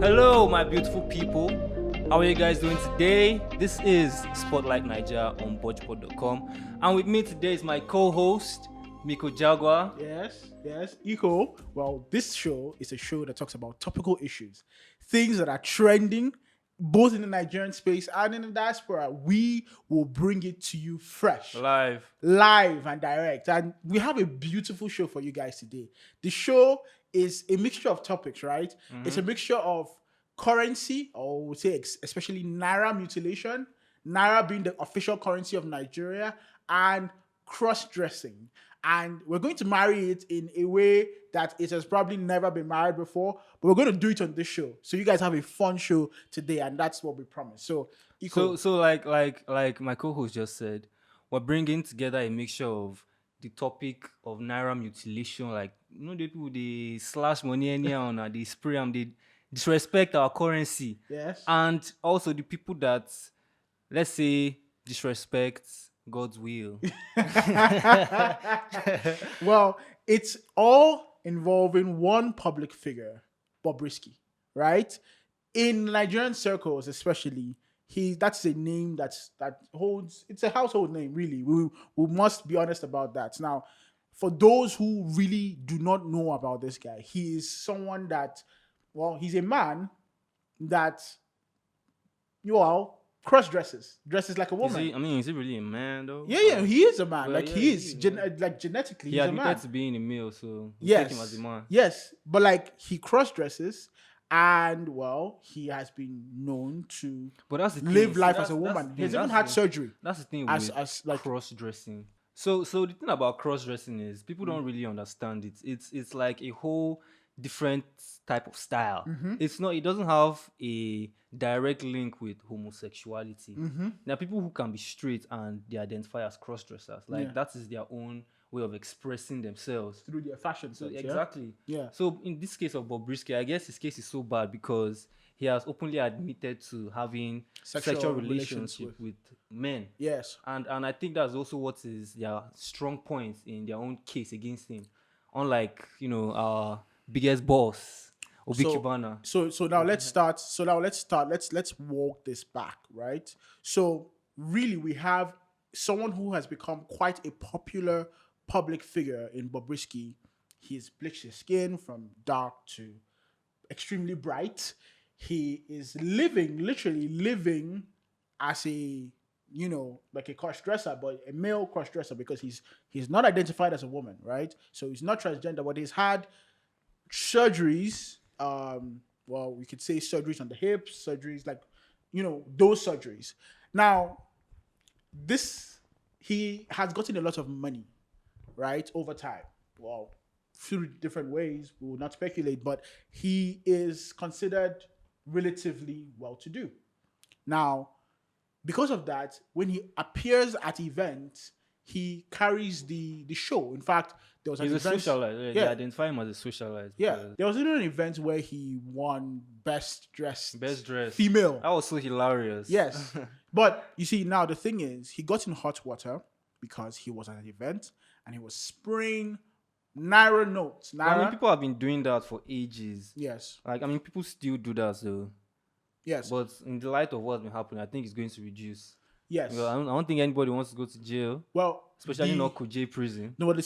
Hello, my beautiful people. How are you guys doing today? This is Spotlight Niger on bojpod.com. And with me today is my co-host, Miko Jaguar. Yes, Eco. Well, this show is a show that talks about topical issues, things that are trending, both in the Nigerian space and in the diaspora. We will bring it to you fresh, Live. and direct. And we have a beautiful show for you guys today. The show is a mixture of topics, right? It's a mixture of currency, or we'll say especially Naira mutilation, Naira being the official currency of Nigeria, and cross-dressing. And we're going to marry it in a way that it has probably never been married before, but we're going to do it on this show. So you guys have a fun show today, and that's what we promise. So, So like my co-host just said, we're bringing together a mixture of the topic of Naira mutilation, like the people they slash money anyhow and they spray and they disrespect our currency. Yes. And also the people that, let's say, disrespect God's will. Well, it's all involving one public figure, Bobrisky, right? In Nigerian circles, especially, that's a name that holds. It's a household name, really. We must be honest about that. Now, for those who really do not know about this guy, he is someone that, well, he's a man that dresses like a woman. Is he really a man though? Yeah, he is a man. Well, like yeah, he is he is, genetically, He he's a man. admitted to being a male, so we Yes, take him as a man. yes, but like he cross dresses, and well, he has been known to But that's the thing. live See, life that's- as a that's woman. the He's thing, even that's had the- surgery. That's the thing As with like cross-dressing. So the thing about cross-dressing is people don't really understand it. It's like a whole different type of style. It's not. It doesn't have a direct link with homosexuality. There are people who can be straight and they identify as cross-dressers. Like that is their own way of expressing themselves. through their fashion So sense. exactly. Yeah. So in this case of Bobrisky, I guess his case is so bad because he has openly admitted to having sexual relations relationship with men. Yes. And I think that's also what is their strong points in their own case against him. Unlike, our biggest boss, Obi Cubana. So now let's start. Let's walk this back, right? So really, we have someone who has become quite a popular public figure in Bobrisky. He's bleached his skin from dark to extremely bright. He is literally living as a like a cross-dresser, but a male cross-dresser, because he's not identified as a woman, right? So he's not transgender, but he's had surgeries. Well, we could say surgeries on the hips, surgeries like those surgeries. Now, he has gotten a lot of money, right, over time. Well, through different ways, we will not speculate, but he is considered relatively well-to-do. Now, because of that, when he appears at events, he carries the show. In fact, there was an He's a event. socialite. They identify him as a socialite. Yeah, there was even an event where he won best dressed That female. was so hilarious. Yes, but you see, now the thing is, he got in hot water because he was at an event and he was spraying Naira notes. People have been doing that for ages. Yes. People still do that, though. Yes. But in the light of what's been happening, I think it's going to reduce. Yes. I don't think anybody wants to go to jail. Well, especially not Kuje prison. No, but the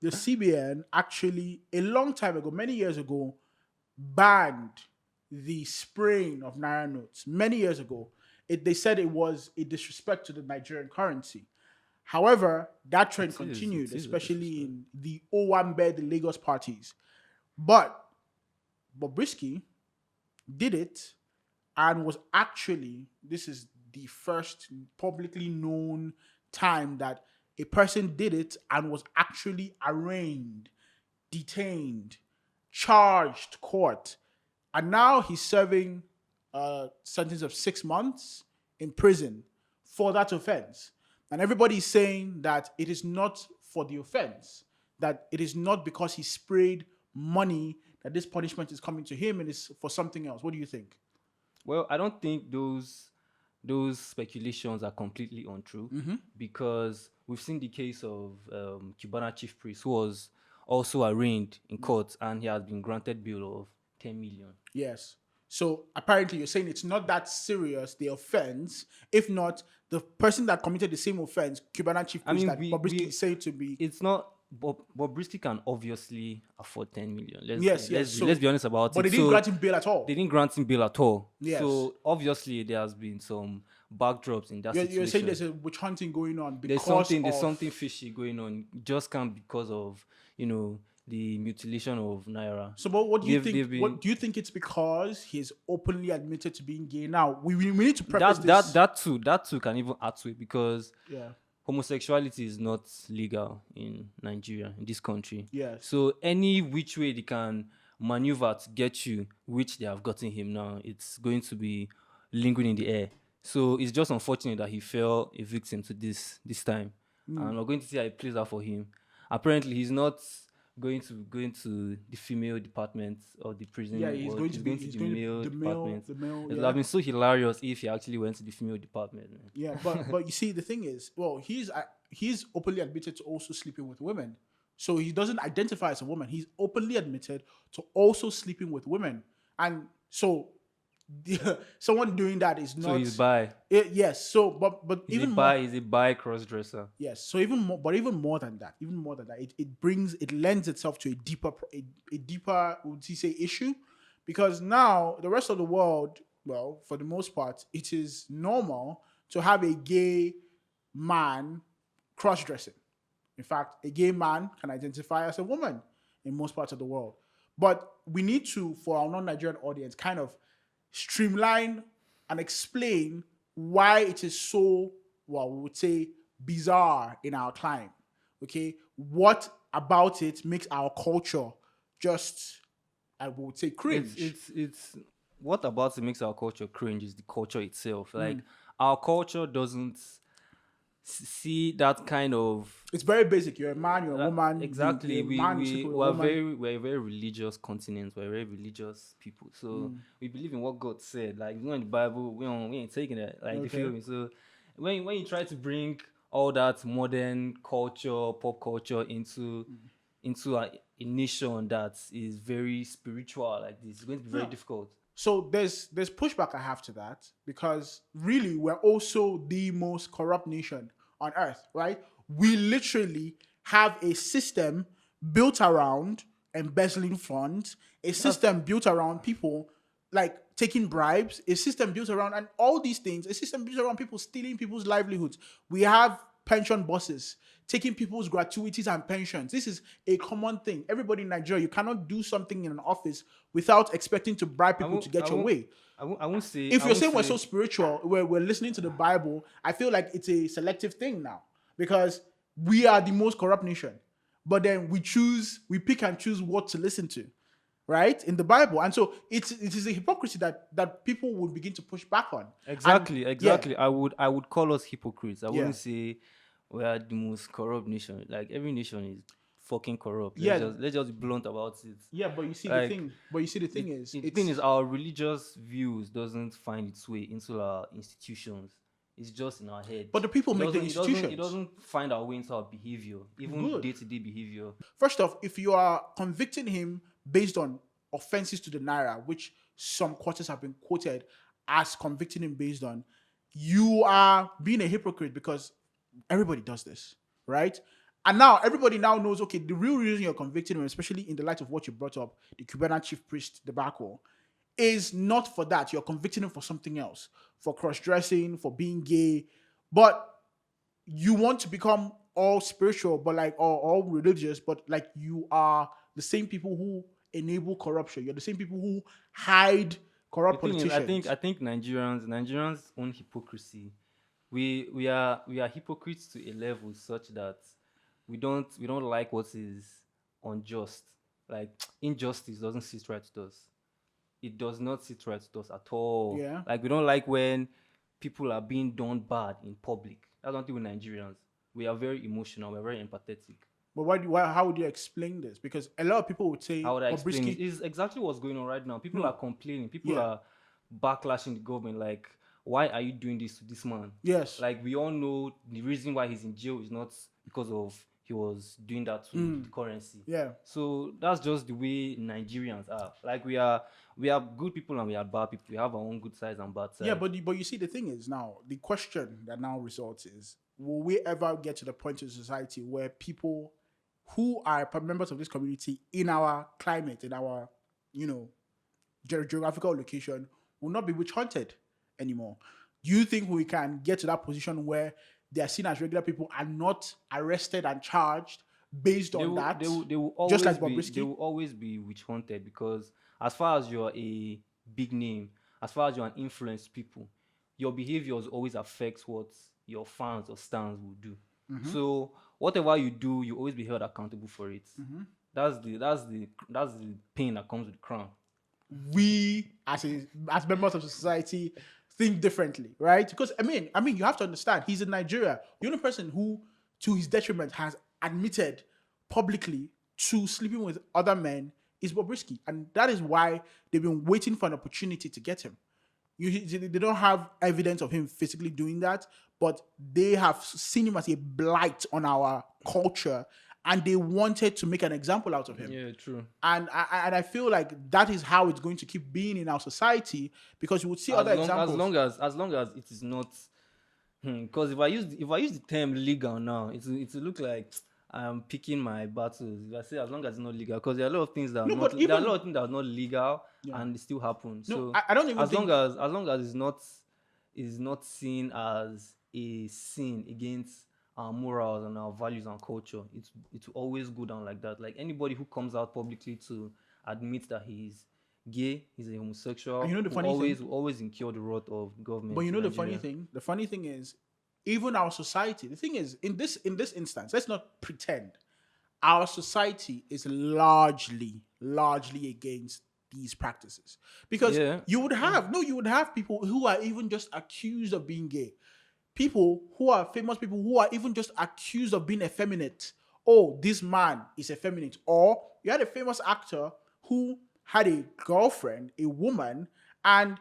CBN actually, a long time ago, many years ago, banned the spraying of Naira notes. Many years ago, they said it was a disrespect to the Nigerian currency. However, that trend continued, especially in the Owambe, the Lagos parties. But Bobrisky did it and was actually, this is the first publicly known time that a person did it and was actually arraigned, detained, charged, court. And now he's serving a sentence of 6 months in prison for that offense. And everybody's saying that it is not for the offense, that it is not because he sprayed money that this punishment is coming to him, and it's for something else. What do you think? Well, I don't think those speculations are completely untrue, because we've seen the case of Cubana chief priest who was also arraigned in court and he has been granted bail of 10 million. Yes. So apparently, you're saying it's not that serious, the offense. If not, the person that committed the same offense, Cubana chief I priest mean, that Bobrisky is saying to be, it's not. Bobrisky can obviously afford 10 million. yes, yes. Let's So, be honest about but it. they didn't So grant him bail at they all. didn't grant him bail at all. Yes. So obviously there has been some backdrops in that You're saying situation. there's a witch hunting going on There's because of. something fishy going on. It just can't because of the mutilation of Naira. So, but what do you think? They've been What do you think it's because he's openly admitted to being gay? Now, we need to preface that this. that too can even add to it because Yeah. homosexuality is not legal in Nigeria, in this country. Yes. So any which way they can maneuver to get you, which they have gotten him now, it's going to be lingering in the air. So it's just unfortunate that he fell a victim to this time. And we're going to see how it plays out for him. Apparently he's not going to the female department of the Yeah, prison he's world. going to He's be. going to He's the going to male department. the male. It would Yeah. have been so hilarious if he actually went to the female department. Man. Yeah, but you see, the thing is, well, he's openly admitted to also sleeping with women, so he doesn't identify as a woman. He's openly admitted to also sleeping with women, and so someone doing that is So not. he's bi. Yes, so but He's even more. he's a bi cross dresser. Yes, so even more than that, it lends itself to a deeper, would you say, issue, because now the rest of the world, well, for the most part, it is normal to have a gay man cross dressing. In fact, a gay man can identify as a woman in most parts of the world. But we need to, for our non-Nigerian audience, kind of streamline and explain why it is so, well, we would say, bizarre in our climate. Okay, what about it makes our culture just, I would say, cringe? It's what about it makes our culture cringe is the culture itself. Like our culture doesn't see that kind of It's very basic. You're a man, you're a woman. exactly. You're a man, you sleep with a woman. We're a very religious continent. We're very religious people. So we believe in what God said. Like in the Bible, we ain't taking it. Like you feel me? So when you try to bring all that modern culture, pop culture into a nation that is very spiritual like this, it's going to be very difficult. So there's pushback I have to that, because really we're also the most corrupt nation on earth, right? We literally have a system built around embezzling funds, a system built around people like taking bribes, a system built around, and all these things, a system built around people stealing people's livelihoods. We have pension bosses taking people's gratuities and pensions. This is a common thing. Everybody in Nigeria, you cannot do something in an office without expecting to bribe people to get your way. I won't say. If you're saying we're so spiritual, we're listening to the Bible, I feel like it's a selective thing now, because we are the most corrupt nation. But then we pick and choose what to listen to, right? In the Bible. And so it is a hypocrisy that people would begin to push back on. Exactly. Yeah. I would call us hypocrites. I Yeah. wouldn't say we are the most corrupt nation. Like every nation is fucking corrupt. Yeah. Let's just be blunt about it. Yeah, but you see Like, the thing is, the thing is our religious views doesn't find its way into our institutions. It's just in our head. but the people make the It institutions. doesn't find our way into our behavior, even Good. day-to-day behavior. First off, if you are convicting him based on offenses to the Naira, which some quarters have been quoted as convicting him based on, you are being a hypocrite, because everybody does this, right? And now everybody now knows, okay, the real reason you're convicting him, especially in the light of what you brought up, the Cubana chief priest debacle, is not for that. You're convicting him for something else, for cross-dressing, for being gay. But you want to become all spiritual, but like all religious, but like you are the same people who enable corruption. You're the same people who hide corrupt The thing is, politicians. I think Nigerians own hypocrisy. We are hypocrites to a level such that we don't like what is unjust. Like injustice doesn't sit right with us. It does not sit right with us at all. Yeah. Like we don't like when people are being done bad in public. That's one thing with Nigerians. We are very emotional. We're very empathetic. But how would you explain this? Because a lot of people would say, How would I explain Bobrisky, it? Is exactly what's going on right now. People are complaining. People Yeah. are backlashing the government. Like, why are you doing this to this man? yes, Like, we all know the reason why he's in jail is not because of he was doing that to the currency. Yeah. So that's just the way Nigerians are. Like we are good people and we are bad people. We have our own good sides and bad sides. Yeah, but you see, the thing is now, the question that now results is, will we ever get to the point in society where people who are members of this community in our climate, in our, geographical location, will not be witch hunted anymore? Do you think we can get to that position where they are seen as regular people and not arrested and charged based on that? They will always just like be, Bobrisky? they will always be witch hunted, because as far as you're a big name, as far as you're an influenced people, your behaviors always affects what your fans or stans will do. So whatever you do, you always be held accountable for it. That's the pain that comes with the crown. We as members of society think differently, right? Because I mean, you have to understand, he's in Nigeria. The only person who, to his detriment, has admitted publicly to sleeping with other men is Bobrisky, and that is why they've been waiting for an opportunity to get him. They don't have evidence of him physically doing that, but they have seen him as a blight on our culture, and they wanted to make an example out of him. Yeah, true. And I feel like that is how it's going to keep being in our society, because you would see other examples. As long as it is not, because if I use the term legal now, it will look like I'm picking my battles. If I say as long as it's not legal, because there are a lot of things that are not, there are a lot of things that are not legal, and they still happen. No, so I don't even think, as long as it's not seen as a sin against our morals and our values and culture, it will always go down like that. Like anybody who comes out publicly to admit that he's gay, he's a homosexual, and the funny will always incur the wrath of government. But the funny thing is, even our society, the thing is, in this instance, let's not pretend, our society is largely against these practices, because you would have people who are even just accused of being gay, people who are famous, people who are even just accused of being effeminate. Oh, this man is effeminate. Or you had a famous actor who had a girlfriend, a woman, and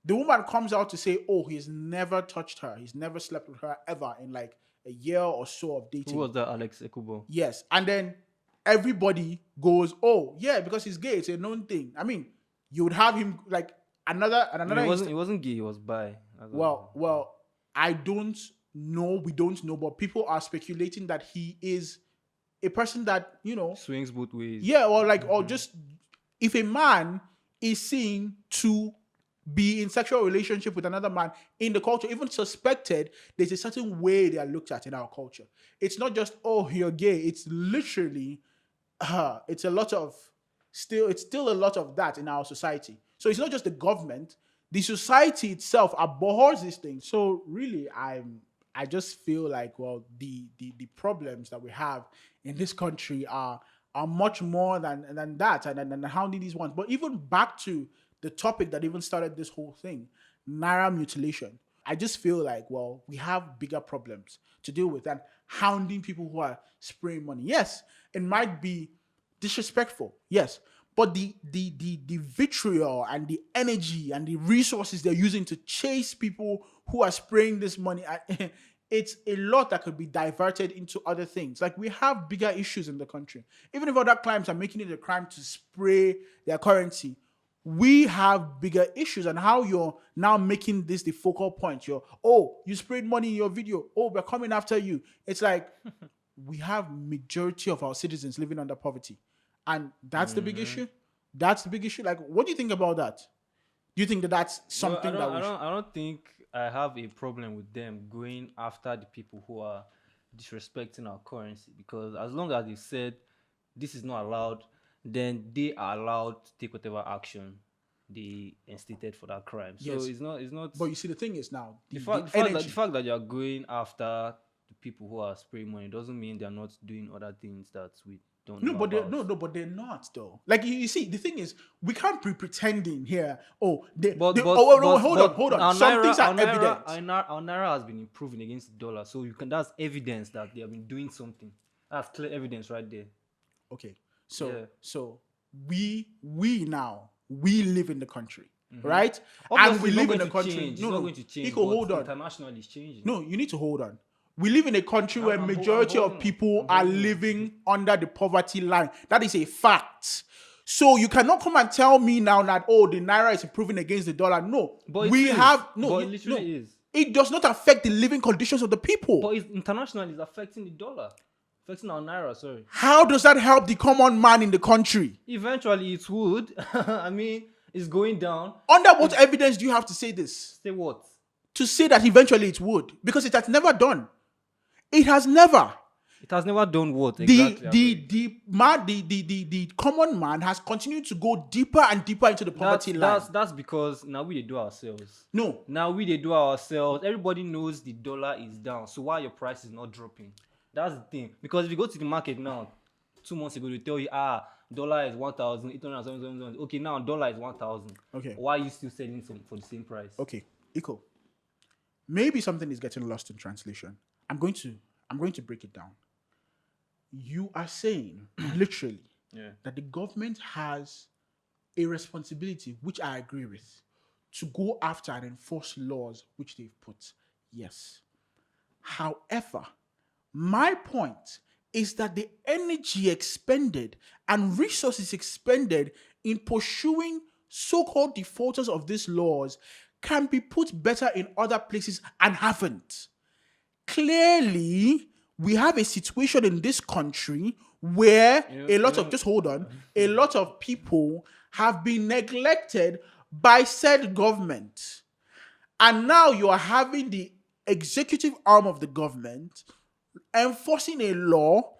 the woman comes out to say, oh, he's never touched her, he's never slept with her ever in like a year or so of dating. Who was that? Alex Ekubo. Yes. And then everybody goes, oh yeah, because he's gay, it's a known thing. I mean, you would have him like another. He wasn't gay, he was bi. Well, I don't know, we don't know, but people are speculating that he is a person that, swings both ways. Yeah, or just, if a man is seen to be in sexual relationship with another man in the culture, even suspected, there's a certain way they are looked at in our culture. It's not just, oh, you're gay. It's literally, it's still a lot of that in our society. So it's not just the government. The society itself abhors these things. So really, I just feel like, well, the problems that we have in this country are much more than that, and hounding these ones. But even back to the topic that even started this whole thing, Naira mutilation, I just feel like, well, we have bigger problems to deal with than hounding people who are spraying money. Yes, it might be disrespectful. Yes. But the vitriol and the energy and the resources they're using to chase people who are spraying this money, it's a lot that could be diverted into other things. Like, we have bigger issues in the country. Even if other climes are making it a crime to spray their currency, we have bigger issues. And how you're now making this the focal point. You sprayed money in your video. Oh, we're coming after you. It's like, we have majority of our citizens living under poverty. And that's the big issue. That's the big issue. Like, what do you think about that? Do you think that that's something I don't think I have a problem with them going after the people who are disrespecting our currency, because as long as they said this is not allowed, then they are allowed to take whatever action they instated for that crime. So yes. it's not. But you see, the thing is now, the fact that you're going after the people who are spraying money doesn't mean they're not doing other things that we don't know about. But they're not though. Like, you see, the thing is, we can't be pretending here. Hold on. Some things are evident. Our Naira has been improving against the dollar, so that's evidence that they have been doing something. That's clear evidence right there. Okay, so we now live in the country, right? Obviously, and we live in the country. It's not going to change. Hold on. Internationally, it's changing. No, you need to hold on. We live in a country where majority of people are living under the poverty line. That is a fact. So you cannot come and tell me now that the naira is improving against the dollar. No, But it we is. have But it literally is. It does not affect the living conditions of the people. But internationally, it's affecting the dollar, affecting our naira. Sorry. How does that help the common man in the country? Eventually, it would. I mean, it's going down. Under what evidence do you have to say this? Say what? To say that eventually it would, because it has never done. It has never. It has never done what exactly? The common man has continued to go deeper and deeper into the poverty line. That's because now we do ourselves. No. Now we do ourselves. Everybody knows the dollar is down. So why your price is not dropping? That's the thing. Because if you go to the market now, 2 months ago they tell you, dollar is 1,800. Okay, now dollar is 1,000. Okay. Why are you still selling for the same price? Okay, Iko. Maybe something is getting lost in translation. I'm going to break it down. You are saying literally that the government has a responsibility, which I agree with, to go after and enforce laws which they've put. Yes. However, my point is that the energy expended and resources expended in pursuing so-called defaulters of these laws can be put better in other places and haven't. Clearly, we have a situation in this country where a lot of people have been neglected by said government. And now you are having the executive arm of the government enforcing a law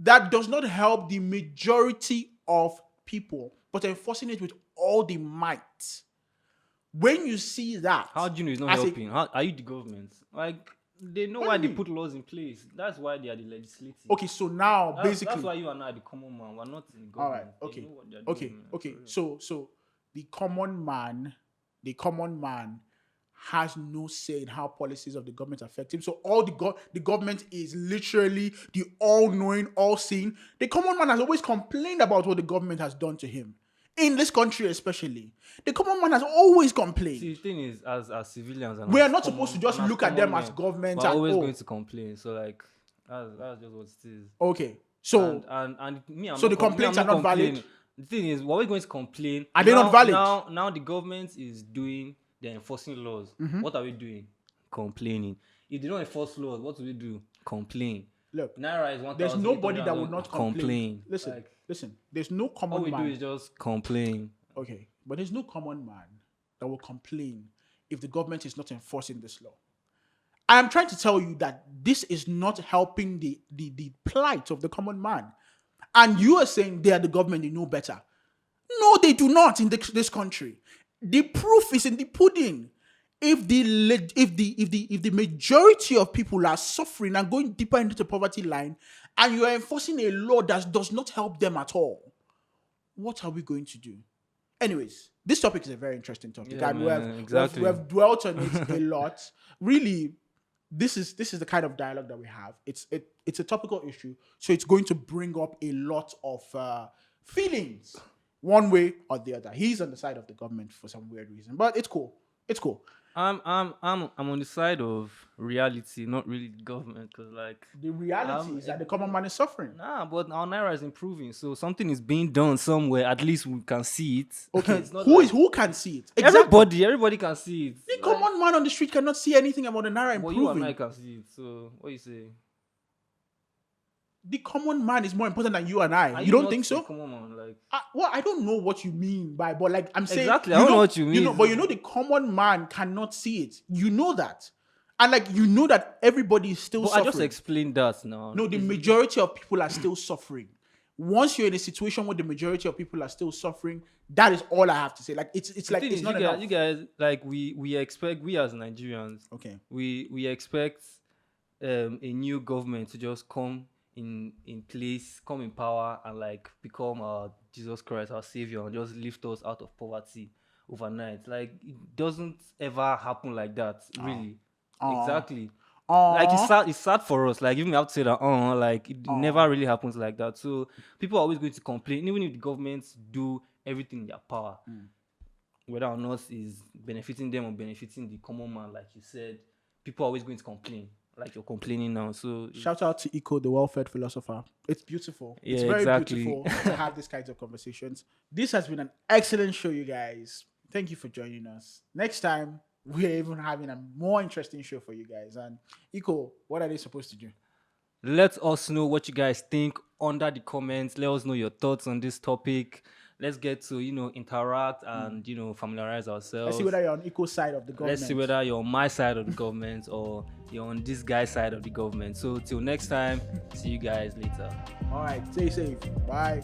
that does not help the majority of people, but enforcing it with all the might. When you see that... How do you know it's not helping? How are you the government? Like... They know why they put laws in place. That's why they are the legislative. Okay, so now that's why you and I are the common man. We're not in the government. All right. Okay. So the common man has no say in how policies of the government affect him. So all the government is literally the all-knowing, all-seeing. The common man has always complained about what the government has done to him. In this country especially. The common man has always complained. See, the thing is, as civilians... we are not supposed to just look at them as government. We're always going to complain. So, like, that's just what it is. Okay. So, so the complaints are not valid? The thing is, we're always going to complain. Are they not valid? Now the government is doing... They're enforcing laws. Mm-hmm. What are we doing? Complaining. If they don't enforce laws, what do we do? Complain. Look, Naira is 1,000. There's nobody that will not complain. Listen. There's no common man. All we do is just complain. Okay, but there's no common man that will complain if the government is not enforcing this law. I am trying to tell you that this is not helping the plight of the common man. And you are saying they are the government, they know better. No, they do not in this country. The proof is in the pudding. If the majority of people are suffering and going deeper into the poverty line, and you are enforcing a law that does not help them at all, what are we going to do? Anyways, this topic is a very interesting topic, and we have dwelt on it a lot. Really, this is the kind of dialogue that we have. It's a topical issue, so it's going to bring up a lot of feelings, one way or the other. He's on the side of the government for some weird reason, but it's cool. It's cool. I'm on the side of reality, not really the government, because like the reality is that the common man is suffering. Nah, but our naira is improving, so something is being done somewhere. At least we can see it. Okay, it's not who can see it? Exactly. Everybody can see it. The common man on the street cannot see anything about the naira improving. Well, you and I can see it. So what you say? The common man is more important than you and I. You don't think so? Common man, like... I don't know what you mean by, but like I'm saying, exactly. I don't know what you mean. But the common man cannot see it. You know that, and like you know that everybody is still suffering. I just explained that now. No, the majority of people are still suffering. Once you're in a situation where the majority of people are still suffering, that is all I have to say. Like it's like it's not enough. You guys, like we expect, we as Nigerians, okay, we expect a new government to just come in place, come in power, and like become our Jesus Christ, our savior, and just lift us out of poverty overnight. Like it doesn't ever happen like that, really. Exactly. Like it's sad for us. Like even we have to say that like it never really happens like that. So people are always going to complain, even if the governments do everything in their power, whether or not is benefiting them or benefiting the common man, like you said, people are always going to complain. like you're complaining now. So Shout out to Eco, the well-fed philosopher. It's beautiful. It's yeah, very exactly. beautiful to have these kinds of conversations. This has been an excellent show, you guys. Thank you for joining us. Next time, we're even having a more interesting show for you guys. And Eco, what are they supposed to do? Let us know what you guys think under the comments. Let us know your thoughts on this topic. Let's get to interact and familiarize ourselves. Let's see whether you're on Eco's side of the government. Let's see whether you're on my side of the government or you're on this guy's side of the government. So till next time, see you guys later. All right, stay safe. Bye.